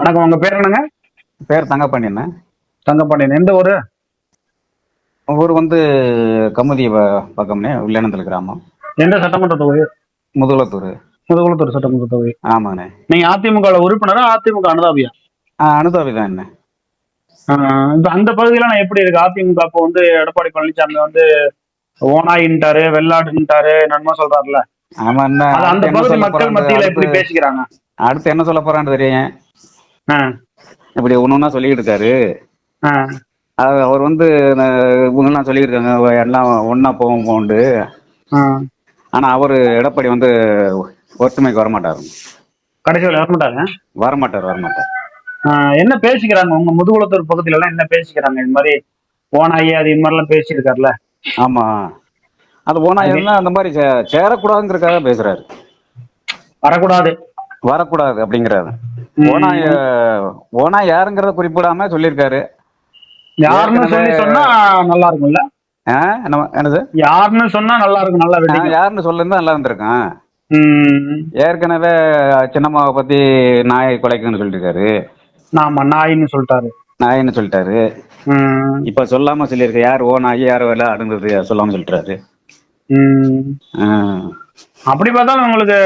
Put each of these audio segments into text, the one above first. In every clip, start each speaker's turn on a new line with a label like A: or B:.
A: வணக்கம். உங்க பேர் என்னங்க?
B: பேர் தங்கப்பாண்டியண்ணே.
A: தங்கப்பாண்டியன். எந்த ஊரு?
B: ஊர் வந்து கமுதி பக்கம்னே வில்லியானந்தல் கிராமம்.
A: எந்த சட்டமன்ற தொகுதி?
B: முதுகுளத்தூர்.
A: முதுகுளத்தூர் சட்டமன்ற தொகுதி.
B: ஆமாண்ணே.
A: நீங்க அதிமுக உறுப்பினரா, அதிமுக அனுதாபியா?
B: அனுதாபி தான் என்ன.
A: இப்ப அந்த பகுதியெல்லாம் எப்படி இருக்கு? அதிமுக இப்போ வந்து எடப்பாடி பழனிசாமி வந்து ஓனாயின்ட்டாரு, வெள்ளாடுன்ட்டாரு, நன்மை சொல்றாருல.
B: ஆமா என்ன
A: அது அந்த
B: அடுத்து என்ன
A: பகுதி
B: சொல்ல
A: மக்கள்
B: போறான்னு
A: மத்தியில
B: அடுத்து
A: எப்படி பேசிக்கிறாங்க?
B: அடுத்து என்ன சொல்ல போறான்னு தெரியும்.
A: ஆ,
B: இப்படி ஒண்ணு ஒண்ணா சொல்லிக்கிட்டு இருக்காரு.
A: ஆ,
B: அவர் வந்து இவங்கெல்லாம் சொல்லிக்கிட்டு இருக்காங்க எல்லாம் ஒண்ணா போவோம் போண்டு.
A: ஆ.
B: ஆனா அவரு எடப்பாடி வந்து ஒற்றுமைக்கு வரமாட்டாரு.
A: கடைசியில் வரமாட்டாங்க.
B: வரமாட்டார் வரமாட்டார்.
A: என்ன பேசிக்கிறாங்க உங்க முதுகுளத்தூர் பகுதியில எல்லாம்? என்ன பேசிக்கிறாங்க? இது மாதிரி ஓனாயி அது இது மாதிரிலாம் பேசியிருக்காருல்ல.
B: ஆமா, அது போனா
A: அது
B: என்ன அந்த மாதிரி சேரக்கூடாதுங்கிறதுக்காக பேசுறாரு.
A: வரக்கூடாது.
B: வரக்கூடாது அப்படிங்கிறாரு. ஓனாய்
A: ம்,
B: ஓனாய் யாருங்கிறத குறிப்பிடாம சொல்லியிருக்காரு.
A: யாருன்னு
B: ஏற்கனவே
A: சொல்லி சொன்னா நல்லா இருக்கும்ல.
B: என்னது
A: யாருன்னு சொன்னா நல்லா இருக்கும், நல்லா வெட்டிக்கும்.
B: யாருன்னு சொல்லிருந்தா நல்லா இருந்திருக்கான்.
A: ம்.
B: ஏற்கனவே சின்னம்மாவை பத்தி நாயை குலைக்குன்னு சொல்லியிருக்காரு.
A: ஆமா, நாயின்னு சொல்லிட்டாரு.
B: நாயின்னு சொல்லிட்டாரு.
A: ம்,
B: இப்ப சொல்லாம சொல்லியிருக்கு, யார் ஓ நாய் யார் வேலை அடுந்தது சொல்லாம சொல்லிட்டாரு.
A: ம்.
B: ஆ.
A: அப்படி பார்த்தாலும் உங்களுக்கு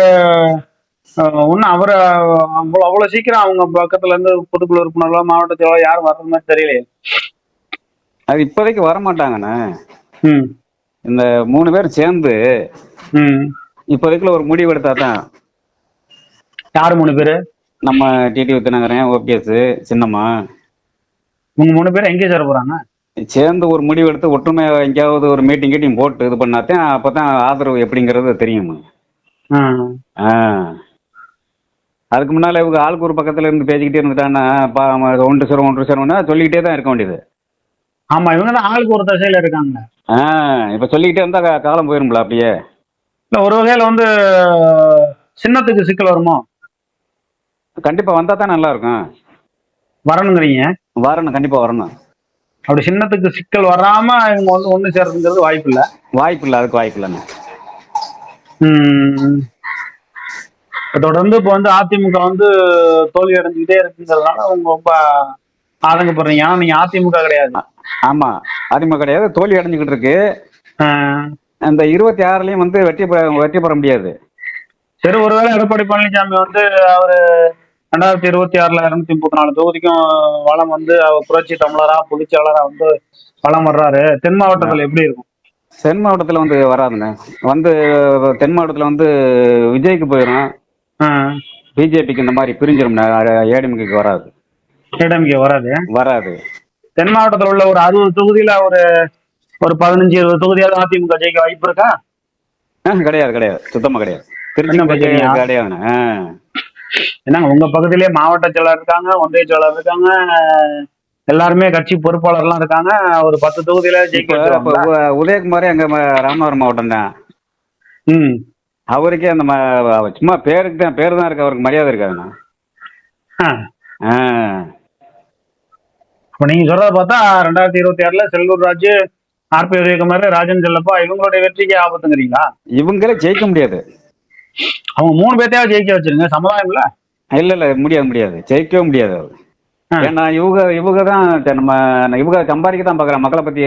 A: ஒன்னும் அவரை அவ்வளவு சீக்கிரம் அவங்க பக்கத்துல இருந்து பொதுக்குழு உறுப்பினர்களோ மாவட்ட செயலாளர் யாரும் வர்ற மாதிரி தெரியலையே.
B: அது இப்போதைக்கு வரமாட்டாங்கண்ணே.
A: ம்,
B: இந்த 3 பேர் சேர்ந்து
A: ம்.
B: இப்போதைக்குள்ள ஒரு முடிவு எடுத்தா தான்.
A: யாரு 3 பேரு?
B: நம்ம டிடிவி தினகரன், ஓபிஎஸ், சின்னம்மா
A: உங்க 3 பேரும் எங்கே சேர போறாங்க?
B: சேர்ந்து ஒரு முடிவு எடுத்து ஒற்றுமையா எங்கேயாவது ஒரு மீட்டிங் கீட்டிங் போட்டு இது பண்ணாதான் அப்பதான் ஆதரவு எப்படிங்கிறது தெரியும்.
A: ம்.
B: ஆ. அதுக்கு முன்னால இவங்க ஆளுக்கு ஒரு பக்கத்துல இருந்து பேசிக்கிட்டே இருந்துட்டாங்கன்னா ஒன்று சேரும்னா சொல்லிக்கிட்டே தான் இருக்க வேண்டியது.
A: ஆமா, இவங்க தான் ஆளுக்கு ஒரு திசையில இருக்காங்க.
B: ஆ. இப்ப சொல்லிக்கிட்டே இருந்தா காலம் போயிரும்ல அப்படியே.
A: இல்ல, ஒரு வகையில வந்து சின்னத்துக்கு சிக்கல் வருமோ?
B: கண்டிப்பா வந்தா தான் நல்லா இருக்கும்.
A: வரணுங்கிறீங்க?
B: வரணும், கண்டிப்பா வரணும்.
A: அப்படி சின்னத்துக்கு சிக்கல் வராம இவங்க வந்து ஒண்ணு சேர்றதுங்கிறது வாய்ப்பு இல்ல.
B: வாய்ப்பு இல்லை, அதுக்கு வாய்ப்பு இல்லைண்ணே.
A: ம். தொடர்ந்து இப்ப வந்து அதிமுக வந்து தோல்வி அடைஞ்சுக்கிட்டே இருக்குங்கிறதுனால உங்க ரொம்ப ஆதங்கப்படுறீங்க. ஆனா நீங்க அதிமுக கிடையாது.
B: ஆமா, அதிமுக கிடையாது, தோல்வி அடைஞ்சுக்கிட்டு இருக்கு.
A: ஆஹ்
B: அந்த 26லயும் வந்து வெற்றி பெற முடியாது.
A: சரி, ஒருவேளை எடப்பாடி பழனிசாமி வந்து அவரு 2026 234 தொகுதிக்கும் வளம் வந்து அவர் புரட்சி தமிழரா பொதுச்செயலாளரா வந்து வளம் வர்றாரு. தென் மாவட்டத்துல எப்படி இருக்கும்?
B: தென் மாவட்டத்துல வந்து வராதுங்க. வந்து தென் மாவட்டத்துல வந்து விஜய்க்கு போயிடும்.
A: ஆஹ்
B: பிஜேபிக்கு இந்த மாதிரி பிரிஞ்சிடும். ஏடிஎம்கேக்கு வராது.
A: இடமிக்க வராது.
B: வராது.
A: தென் மாவட்டத்தில் உள்ள ஒரு 60 தொகுதியில ஒரு ஒரு 15-20 தொகுதியாவது அதிமுக ஜெயிக்க வாய்ப்பு இருக்கா?
B: கிடையாது கிடையாது, சுத்தமா கிடையாது.
A: என்ன
B: திருச்சி
A: பண்றீங்க?
B: கிடையாதுண்ணே.
A: என்னங்க, உங்க பக்கத்திலேயே மாவட்ட செயலாளர் இருக்காங்க, ஒன்றிய செயலாளர் இருக்காங்க, எல்லாருமே கட்சி பொறுப்பாளர்லாம் இருக்காங்க. ஒரு 10 தொகுதியில ஜெயிக்க
B: இப்ப
A: வச்சிருவாங்களா?
B: உதயகுமாரே அங்க ராமநாதபுரம் மாவட்டம் தான்.
A: ம்.
B: அவருக்கே அந்த சும்மா பேருக்கு தான், பேரு தான் இருக்கு, அவருக்கு மரியாதை இருக்காதுண்ணா. ஆ.
A: இப்ப நீங்க சொல்றத பார்த்தா 2026 செல்லூர் ராஜு, ஆர்பி உதயகுமார், ராஜன் செல்லப்பா இவங்களுடைய வெற்றிக்கு ஆபத்துங்கிறீங்களா?
B: இவங்களே ஜெயிக்க முடியாது.
A: அவங்க 3 பேர்த்தையாவது ஜெயிக்க வச்சிருங்க, சமுதாயம் இல்ல.
B: இல்ல இல்ல, முடியாது முடியாது, ஜெயிக்கவே முடியாது அவர்.
A: ஆ.
B: ஏன்னா இவங்க தான் இவங்க சம்பாதிக்க தான் பாக்குறாங்க, மக்களை பத்தி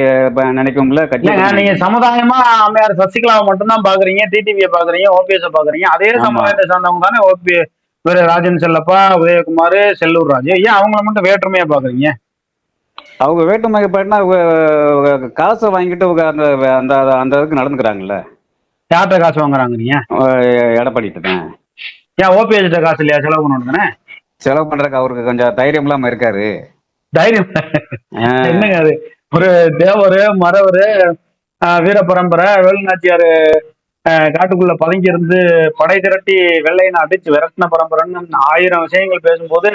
B: நினைக்கும்ல கட்சி.
A: நீங்க சமுதாயமா அம்மையார் சசிகலாவை மட்டும்தான் பாக்குறீங்க, டிடிவியை பாக்குறீங்க, ஓபிஎஸ் பாக்குறீங்க. அதே சமுதாயத்தை சார்ந்தவங்க தானே ராஜன் செல்லப்பா, உதயகுமார், செல்லூர் ராஜு. ஏன் அவங்கள மட்டும் வேற்றுமையா பாக்குறீங்க?
B: அவங்க வேட்டுமை போயிட்டுனா காசை வாங்கிட்டு அவங்க அந்த அந்த அந்த இதுக்கு நடந்துக்கிறாங்கல்ல.
A: யார்கிட்ட காசு வாங்குறாங்க நீங்க?
B: எடப்பாடிட்டு தான்.
A: ஏன் ஓபிஎஸ் காசு இல்லையா செலவு பண்ணணும் தானே?
B: செலவு பண்றதுக்கு அவருக்கு கொஞ்சம் தைரியம் இல்லாம இருக்காரு.
A: தைரியம் என்னங்க அது? ஒரு தேவரு, மறவரு, வீர பரம்பரை, வேலுநாச்சியாரு காட்டுக்குள்ள பதுங்கி இருந்து படை திரட்டி வெள்ளையனை அடிச்சு விரட்டின பரம்பரைன்னு 1000 விஷயங்கள் பேசும்போது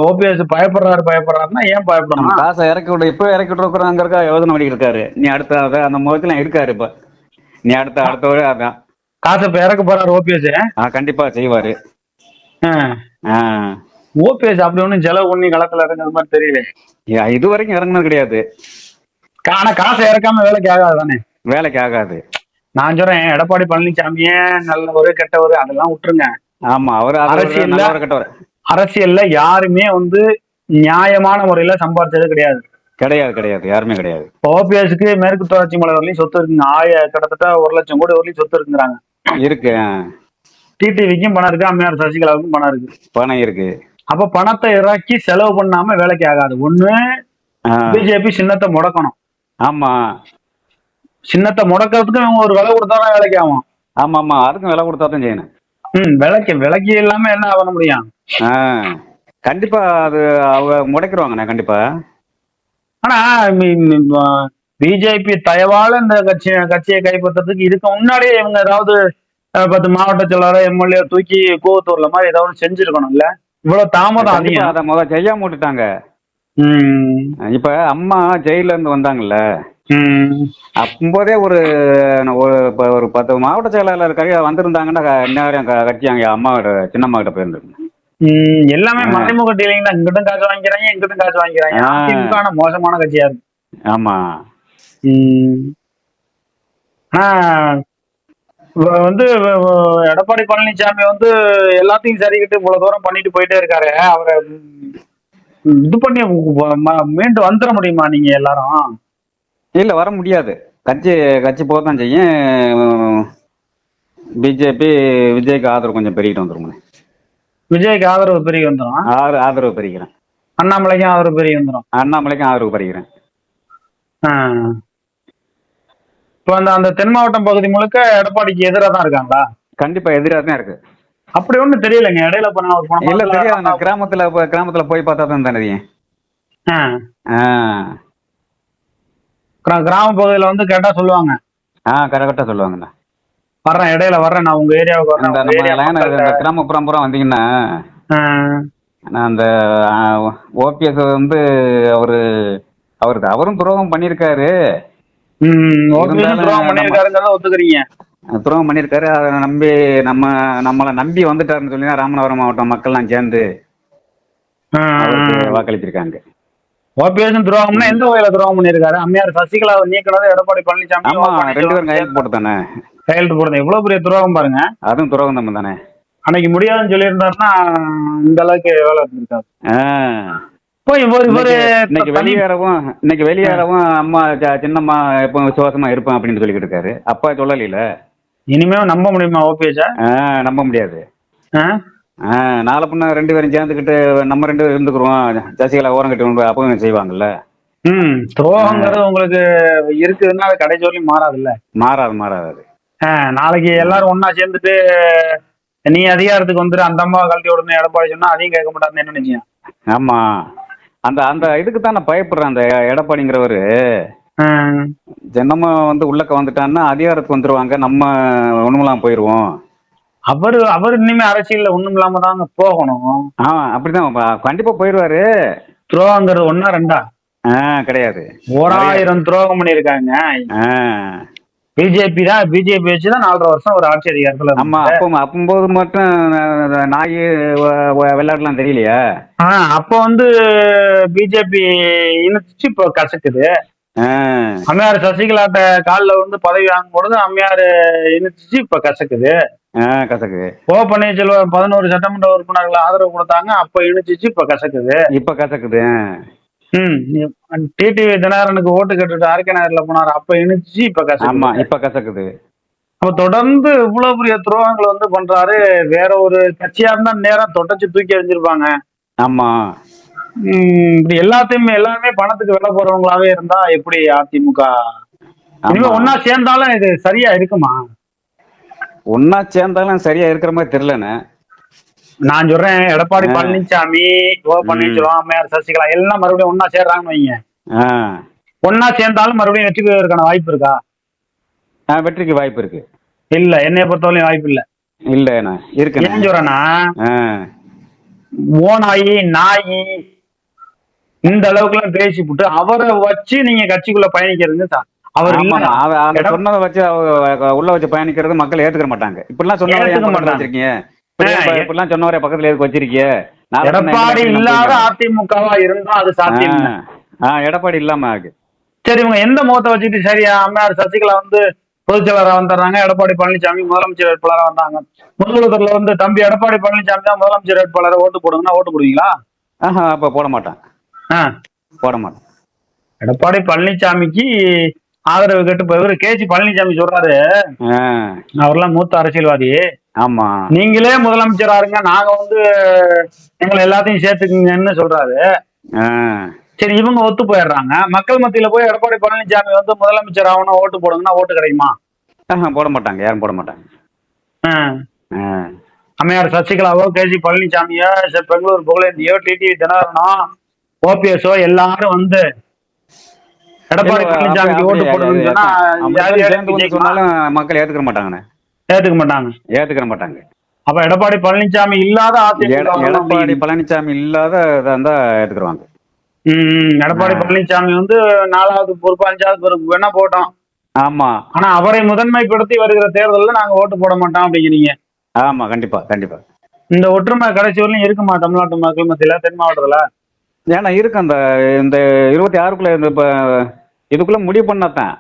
A: ஓபிஎஸ் பயப்படுறாருன்னா ஏன் பயப்படணும்?
B: காசை இறக்கி விட இப்ப இறக்கி விட்டுருக்குறாங்கிறக்கா யோசனை பண்ணிட்டு இருக்காரு. நீ அடுத்த அந்த முகத்துல இருக்காரு இப்ப. நீ அடுத்த அதான்
A: காசை இப்ப இறக்க போறாரு ஓபிஎஸ்.
B: கண்டிப்பா செய்வாரு.
A: ஓபிஎஸ் அப்படி ஒன்னும் செலவு பண்ணி களத்துல இறங்குறது மாதிரி தெரியல.
B: இது வரைக்கும் இறங்குனது கிடையாது.
A: ஆனா காசை இறக்காம வேலைக்கு ஆகாது தானே?
B: வேலைக்கு ஆகாது.
A: நான் சொல்றேன், எடப்பாடி பழனிசாமியே நல்லவரு கெட்டவரு அதெல்லாம் விட்டுருங்க.
B: ஆமா, அவரு
A: அரசியல்ல
B: கெட்டவர்.
A: அரசியல்ல யாருமே வந்து நியாயமான முறையில சம்பாதிச்சது கிடையாது.
B: கிடையாது கிடையாது, யாருமே கிடையாது.
A: ஓபிஎஸ்க்கு மேற்கு தொடர்ச்சி மலை வரலையும் சொத்து இருக்குங்க. கிட்டத்தட்ட 1,00,000 கோடி வரலையும் சொத்து இருக்குங்கிறாங்க.
B: இருக்கு.
A: டிடிவிக்கும் பணம் இருக்கு, அம்மையார் சசிகலாவுக்கும் பணம் இருக்கு.
B: பணம் இருக்கு.
A: அப்ப பணத்தை இறக்கி செலவு பண்ணாம வேலைக்கு ஆகாது. ஒண்ணு பிஜேபி சின்னத்தை முடக்கணும்.
B: ஆமா,
A: சின்னத்தை முடக்கிறதுக்கு இவங்க ஒரு விலை கொடுத்தாதான் வேலைக்கு ஆகும்.
B: ஆமா ஆமா, அதுக்கும் விலை கொடுத்தா தான் செய்யணும்.
A: விலைக்கு இல்லாம என்ன பண்ண முடியும்?
B: கண்டிப்பா அது அவங்க முடைக்கிடுவாங்கண்ணா கண்டிப்பா.
A: ஆனா பிஜேபி தயவால இந்த கட்சியை கைப்பற்றதுக்கு இதுக்கு முன்னாடியே இவங்க ஏதாவது 10 மாவட்ட செயலாளர் எம்எல்ஏ தூக்கி கூவத்தூர்ல மாதிரி ஏதாவது செஞ்சிருக்கணும்ல. இவ்வளவு தாமதம் அதிகம்.
B: அதை முதல் செய்யாம விட்டுட்டாங்க. இப்ப அம்மா ஜெயில இருந்து வந்தாங்கல்ல, அப்போதே ஒரு 10 மாவட்ட செயலாளர் வந்திருந்தாங்கன்னா இன்னும் கட்சி அங்க அம்மாவோட சின்னம்மா கிட்ட போயிருந்துருக்கு.
A: எல்லாமே மறைமுக டீலிங் தான். இங்கிட்டும் காசு வாங்கிக்கிறாங்க, இங்கிட்டும் காசு வாங்கிக்கிறாங்க. அதிமுக மோசமான கட்சியா இருக்கு.
B: ஆமா.
A: வந்து எடப்பாடி பழனிசாமி வந்து எல்லாத்தையும் சரிக்கிட்டு இவ்வளவு தூரம் பண்ணிட்டு போயிட்டே இருக்காரு. அவரை இது பண்ணி மீண்டும் வந்துட முடியுமா நீங்க எல்லாரும்?
B: இல்ல, வர முடியாது. கட்சி போகத்தான் செய்யும். பிஜேபி விஜய்க்கு ஆதரவு கொஞ்சம் பெருகிட்டு வந்துடும்.
A: விஜய்க்கு ஆதரவு பெருகி வந்துடும்.
B: ஆதரவு பெருகிறேன்.
A: அண்ணாமலைக்கும் ஆதரவு பெருகி வந்துடும்.
B: அண்ணாமலைக்கும் ஆதரவு பெருகிறேன்.
A: இப்ப அந்த தென் மாவட்டம் பகுதி முழுக்க எடப்பாடிக்கு எதிராக தான் இருக்காங்களா?
B: கண்டிப்பா எதிராக தான் இருக்கு.
A: அப்படி ஒண்ணும் தெரியலங்க. இடையில
B: இல்ல தெரியாது. கிராமத்துல போய் பார்த்தா தான் தெரியும்.
A: கிராம பகுதியில வந்து கேட்டா சொல்லுவாங்க.
B: கரெக்டா சொல்லுவாங்கண்ணா.
A: இடையில வர்றேன், நான் உங்க ஏரியாவுக்கு
B: வரேன். கிராமப்புறம் பூரா வந்தீங்கன்னா அந்த ஓபிஎஸ் வந்து அவரும் துரோகம் பண்ணிருக்காரு.
A: ஒத்துக்கிறீங்க?
B: துரோகம் பண்ணிருக்காரு. அதை நம்பி நம்மளை நம்பி வந்துட்டாருன்னு சொல்லி ராமநாதபுரம் மாவட்டம் மக்கள்லாம் சேர்ந்து வாக்களிச்சிருக்காங்க.
A: ஓபிஎஸ் துரோகம்னா எந்த வகையில துரோகம் பண்ணிருக்காரு? அம்மையார் சசிகலாவை நீக்கினது எடப்பாடி பழனிசாமி.
B: ஆமா, 2 பேரும் கையெழுத்து போட்டு தானே.
A: கையெழுத்து போடுறது எவ்வளவு பெரிய துரோகம் பாருங்க.
B: அதுவும் துரோகம் தான் தானே.
A: அன்னைக்கு முடியாதுன்னு சொல்லி இருந்தாருன்னா இந்த அளவுக்கு வேலை இருந்திருக்காரு.
B: இன்னைக்கு வெளியேறவும் அம்மா சின்னம்மா எப்ப விசுவாசமா இருப்பேன் அப்படின்னு சொல்லிக்கிட்டு இருக்காரு. அப்பா சொல்லல. இனிமே
A: நம்ப முடியுமா ஓபிஎஸ்?
B: நம்ப முடியாது. நாளை பின்ன 2 பேரும் சேர்ந்துக்கிட்டு நம்ம 2 பேரும் இருந்துக்குறோம், சசிகலா ஓரம் கட்டி அப்பவும் செய்வாங்கல்ல.
A: துரோகங்கிறது உங்களுக்கு இருக்குதுன்னா அது கடைசி வரையும் மாறாதுல்ல.
B: மாறாது.
A: நாளைக்கு எல்லாரும் ஒன்னா சேர்ந்துட்டு நீ அதிகாரத்துக்கு வந்துட்டு அந்த அம்மாவை கழட்டி விடணும் எடப்பாடி சொன்னா அதையும் கேட்க மாட்டாருன்னு என்ன நினைச்சேன்.
B: ஆமா, அந்த இதுக்கு தான் நான் பயப்படுறேன். அந்த எடப்பாடிங்கிறவரு ஜனமா வந்து உள்ளக்க வந்துட்டான்னா அதிகாரத்துக்கு வந்துருவாங்க, நம்ம ஒண்ணுமெல்லாம் போயிருவோம்.
A: அவர் இனிமே அரசியல்ல ஒண்ணும் இல்லாம தாங்க போகணும்.
B: அப்படிதான் கண்டிப்பா போயிருவாரு.
A: துரோகங்கிறது 1 2
B: கிடையாது.
A: 1000 துரோகம் பண்ணிருக்காங்க. பிஜேபி வச்சுதான் 4.5 வருஷம் ஒரு ஆட்சி அதிகாரத்துல.
B: ஆமா, அப்போது மட்டும் நாய் விளையாடலாம் தெரியலையா?
A: அப்ப வந்து பிஜேபி இணைச்சு இப்ப கசக்குது. அம்மையார் சசிகலாட்ட காலில் வந்து பதவி வாங்கும் பொழுது அம்மையார் இணைச்சு இப்ப கசக்குது. ஓ பன்னீர்செல்வம் 11 சட்டமன்ற உறுப்பினர்கள் ஆதரவு கொடுத்தாங்க, அப்ப இணைச்சிச்சு இப்ப கசக்குது. டிடிவி தினகரனுக்கு ஓட்டு கேட்டுட்டு ஆர்கே நகர்ல போனாரு, அப்ப இணைச்சு இப்ப கசக்குது. அப்ப தொடர்ந்து இவ்வளவு பெரிய துரோகங்கள் வந்து பண்றாரு. வேற ஒரு கட்சியா இருந்தா நேரம் தொடச்சு தூக்கி எறிஞ்சிருப்பாங்க.
B: ஆமா,
A: இப்படி எல்லாமே பணத்துக்கு விலை போறவங்களாவே இருந்தா எப்படி அதிமுக இனிமே ஒன்னா சேர்ந்தாலும் இது சரியா இருக்குமா?
B: ஒன்னா சேர்ந்தாலும் சரியா இருக்கிற மாதிரி தெரியலன்னு
A: நான் சொல்றேன். எடப்பாடி பழனிசாமி, ஓ பன்னீர்செல்வம், அம்மையார் சசிகலா எல்லாம் மறுபடியும் ஒன்னா சேர்றாங்கன்னு வைங்க. ஒன்னா சேர்ந்தாலும் மறுபடியும் வெற்றி பெறுவதற்கான வாய்ப்பு இருக்கா?
B: வெற்றிக்கு வாய்ப்பு இருக்கு.
A: இல்ல, என்னைய பொறுத்தவரையும் வாய்ப்பு இல்ல.
B: இருக்கு.
A: ஏன் சொல்றேன்னா, ஓநாயி நாயி இந்த அளவுக்கு எல்லாம் பேசி போட்டு அவரை வச்சு நீங்க கட்சிக்குள்ள பயணிக்கிறது அவர்
B: சொன்னதை வச்சு உள்ள வச்சு பயணிக்கிறது மக்கள் ஏத்துக்க மாட்டாங்க. இப்படிலாம் சொன்னவங்க இப்படிலாம் சொன்னவரே பக்கத்துல எதுக்கு வச்சிருக்கீங்க?
A: எடப்பாடி இல்லாத அதிமுகவா இருந்தா அது சாத்தியம்.
B: எடப்பாடி இல்லாம இருக்கு.
A: சரி, இவங்க எந்த முகத்தை வச்சுட்டு சரியா அம்மையார் சசிகலா வந்து பொதுச் செயலாளராக வந்துடுறாங்க. எடப்பாடி பழனிசாமி முதலமைச்சர் வேட்பாளராக வந்தாங்க. முதல்வர்ல வந்து தம்பி எடப்பாடி பழனிசாமி தான் முதலமைச்சர் வேட்பாளரை ஓட்டு போடுங்கன்னா ஓட்டு போடுவீங்களா?
B: அப்ப போட மாட்டேன். போட மாட்டேன்.
A: எடப்பாடி பழனிசாமிக்கு ஆதரவு கேட்டு இவரு கேசி பழனிசாமி சொல்றாரு, அவர்லாம் மூத்த அரசியல்வாதி,
B: ஆமா
A: நீங்களே முதலமைச்சரா இருங்க, நாங்க வந்து எங்களை எல்லாத்தையும் சேர்த்துக்குங்கன்னு சொல்றாரு. சரி, இவங்க ஒத்து போயிடுறாங்க. மக்கள் மத்தியில போய் எடப்பாடி பழனிசாமி வந்து முதலமைச்சர் ஆகணும் ஓட்டு போடுங்கன்னா ஓட்டு கிடைக்குமா?
B: போட மாட்டாங்க, யாரும் போட மாட்டாங்க.
A: அம்மையார் சசிகலாவோ, கேசி பழனிசாமியோ, பெங்களூர் புகழேந்தியோ, டிடி தினகரனோ, ஓபிஎஸ்ஓ எல்லாரும் வந்து எடப்பாடி பழனிசாமிக்கு ஓட்டு போடுன்னு
B: சொன்னாலும் மக்கள் ஏத்துக்க மாட்டாங்க. ஏத்துக்க மாட்டாங்க.
A: அப்ப எடப்பாடி பழனிசாமி இல்லாத
B: எடப்பாடி பழனிசாமி இல்லாத ஏத்துக்குவாங்க.
A: எடப்பாடி பழனிசாமி வந்து 4வது பொறுப்பு 5வது பொறுப்பு வேணா போட்டோம்.
B: ஆமா, ஆனா
A: அவரை முதன்மைப்படுத்தி வருகிற தேர்தலில் நாங்க ஓட்டு போட மாட்டோம் அப்படிங்கிறீங்க.
B: ஆமா, கண்டிப்பா கண்டிப்பா.
A: இந்த ஒற்றுமை கடைசி வரலையும் இருக்குமா தமிழ்நாட்டு மக்கள் மத்தியில, தென் மாவட்டத்துல?
B: ஏன்னா இருக்கு. அந்த இந்த 26க்குள்ள இந்த இதுக்குள்ள முடிவு பண்ணத்தான்.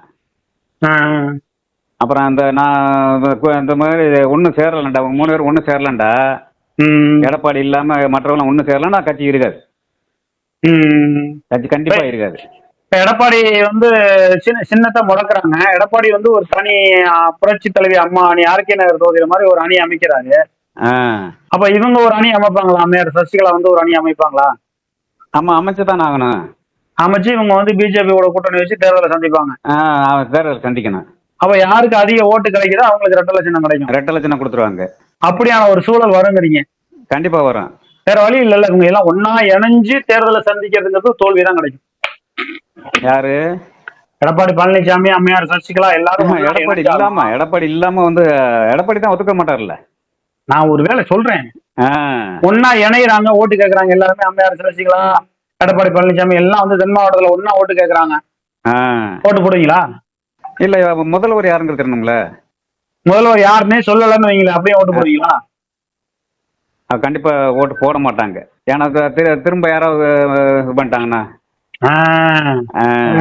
B: அப்புறம் அந்த நான் இந்த மாதிரி ஒன்றும் சேரலண்டா, அவங்க 3 பேரும் ஒன்றும் சேரலண்டா, எடப்பாடி இல்லாம மற்றவங்க ஒன்றும் சேரலன்னா கட்சி இருக்காது. கட்சி கண்டிப்பா இருக்காது.
A: எடப்பாடி வந்து சின்னத்தை முடக்குறாங்க. எடப்பாடி வந்து ஒரு தனி புரட்சி தலைவி அம்மா அணி, ஆர்கே நகர் தொகுதியில மாதிரி ஒரு அணி அமைக்கிறாரு. அப்ப இவங்க ஒரு அணி அமைப்பாங்களா? அம்மையார் சசிகலா வந்து ஒரு அணி அமைப்பாங்களா?
B: ஆமா, அமைச்சுதான் ஆகணும்.
A: அமைச்சு இவங்க வந்து பிஜேபியோட கூட்டணி வச்சு தேர்தலை சந்திப்பாங்க.
B: தேர்தலை சந்திக்கணும்.
A: அப்ப யாருக்கு அதிக ஓட்டு கிடைக்குதோ அவங்களுக்கு ரெட்டை லட்சணம் கிடைக்கும்.
B: ரெட்டை லட்சணம் கொடுத்துருவாங்க.
A: அப்படியான ஒரு சூழல் வருங்கிறீங்க?
B: கண்டிப்பா வரும்.
A: வேற வழி இல்ல, இவங்க எல்லாம் ஒன்னா இணைஞ்சு தேர்தலை சந்திக்கிறதுங்கிறது தோல்விதான் கிடைக்கும்.
B: யாரு?
A: எடப்பாடி பழனிசாமி, அம்மையார் சசிகலா எல்லாரும்.
B: எடப்பாடி இல்லாம வந்து எடப்பாடி தான் ஒத்துக்க மாட்டார்ல.
A: நான் ஒரு வேலை சொல்றேன், ஒன்னா இணைகிறாங்க, ஓட்டு கேட்கறாங்க எல்லாருமே. அம்மையார் சசிகலா, எடப்பாடி பழனிசாமி எல்லாம் வந்து தென் மாவட்டத்துல ஒன்னா ஓட்டு கேட்கறாங்க. ஓட்டு போடுவீங்களா?
B: இல்ல, முதல்வர் யாருன்னு தெரியணும்ல.
A: முதல்வர் யாருன்னே சொல்லலன்னு வைங்களேன், அப்படியே ஓட்டு போடுவீங்களா?
B: கண்டிப்பா ஓட்டு போட மாட்டாங்க. ஏன்னா திரும்ப யாராவது இது பண்ணிட்டாங்கன்னா.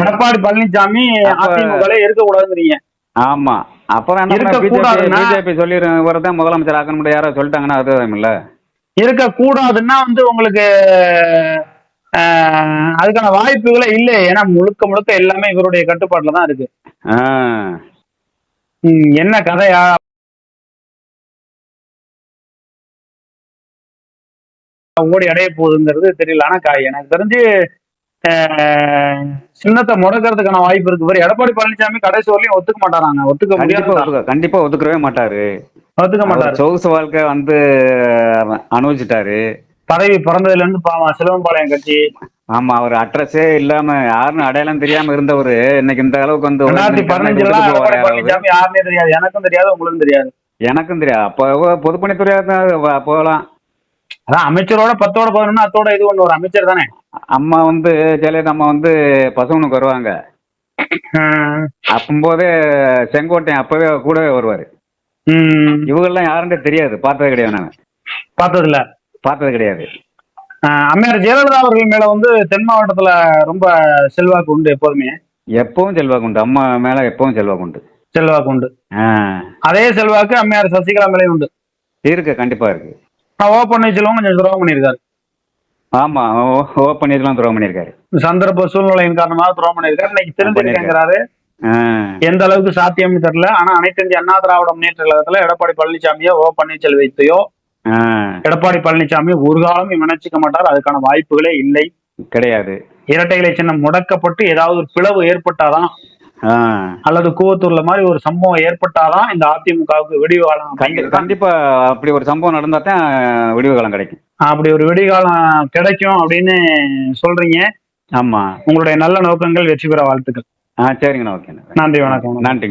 A: எடப்பாடி பழனிசாமி அதிமுக இருக்க கூடாதுங்கிறீங்க?
B: ஆமா, அப்புறம் பிஜேபி சொல்லிடுறேன், இவர்தான் முதலமைச்சர் ஆக்க முடியாது யாராவது சொல்லிட்டாங்கன்னா அது இல்ல. இருக்க
A: கூடாதுன்னா வந்து உங்களுக்கு அதுக்கான வாய்ப்புகளே இல்லை. ஏன்னா முழுக்க முழுக்க எல்லாமே இவருடைய கட்டுப்பாட்டுல தான் இருக்கு. என்ன கதையா ஓடி அடைய போகுதுங்கிறது தெரியல. ஆனா எனக்கு தெரிஞ்சு சின்னத்தை முடக்கிறதுக்கான வாய்ப்பு இருக்கு. வேற எடப்பாடி பழனிசாமி கடைசி வரலையும் ஒத்துக்க மாட்டாராங்க. ஒத்துக்க முடியாது.
B: கண்டிப்பா ஒத்துக்கவே மாட்டாரு.
A: ஒத்துக்க மாட்டாரு.
B: சொகுசு வாழ்க்கை வந்து அனுபவிச்சுட்டாரு.
A: பதவி பிறந்ததுல இருந்து பாவம் சிலவம்பாளையம் கட்சி.
B: ஆமா, அவர் அட்ரஸே இல்லாம யாருன்னு அடையாளம் தெரியாம இருந்தவரு இன்னைக்கு இந்த அளவுக்கு வந்து
A: 2015 யாருன்னே தெரியாது. எனக்கும் தெரியாது, உங்களுக்கும் தெரியாது.
B: எனக்கும் தெரியாது. அப்ப பொதுப்பணித்துறையா போகலாம்.
A: அதான் அமைச்சரோட 10ஓட 11 அத்தோட இது ஒண்ணு ஒரு அமைச்சர் தானே.
B: அம்மா வந்து ஜெயலலிதா அம்மா வந்து பசவனுக்கு வருவாங்க. அப்பம்போதே செங்கோட்டையன் அப்பவே கூடவே வருவாரு. இவங்கெல்லாம் யாருன்னே தெரியாது, பார்த்தது கிடையாது. நான் பார்த்தது கிடையாது.
A: அம்மையார் ஜெயலலிதா அவர்கள் மேல வந்து தென் மாவட்டத்துல ரொம்ப செல்வாக்கு உண்டு. எப்பவும்
B: செல்வாக்கு உண்டு. அம்மா மேல எப்பவும்
A: செல்வாக்கு உண்டு. அதே செல்வாக்கு அம்மையார் சசிகலா மேலே உண்டு.
B: இருக்கு, கண்டிப்பா இருக்கு.
A: ஓ பன்னீர்செல்வம் கொஞ்சம் துரோகம் பண்ணியிருக்காரு.
B: ஆமா, ஓ பன்னீர்செல்வம் துரோகம் பண்ணியிருக்காரு.
A: சந்தர்ப்ப சூழ்நிலையின் காரணமாக துரோகம் பண்ணியிருக்காரு. இன்னைக்கு தெரிஞ்சிருக்கேங்கிறாரு. எந்த அளவுக்கு சாத்தியம்னு தெரியல. ஆனா அனைத்து இந்திய அண்ணா திராவிட முன்னேற்ற கழகத்துல எடப்பாடி பழனிசாமியோ ஓ பன்னீர்செல்வத்தையோ எடப்பாடி பழனிசாமி ஒரு காலம் இணைச்சிக்க மாட்டார். அதுக்கான வாய்ப்புகளே இல்லை, கிடையாது. இரட்டை இலை சின்னம் முடக்கப்பட்டு ஏதாவது ஒரு பிளவு ஏற்பட்டாதான், அல்லது கூவத்தூர்ல மாதிரி ஒரு சம்பவம் ஏற்பட்டாதான் இந்த அதிமுகவுக்கு விடிவு காலம்.
B: கண்டிப்பா அப்படி ஒரு சம்பவம் நடந்தா தான் விடிவு காலம் கிடைக்கும்.
A: அப்படி ஒரு விடிகாலம் கிடைக்கும் அப்படின்னு சொல்றீங்க.
B: ஆமா,
A: உங்களுடைய நல்ல நோக்கங்கள் வெற்றி பெற வாழ்த்துக்கள்.
B: சரிங்கண்ணா. ஓகே,
A: நன்றி, வணக்கம்.
B: நன்றிங்க.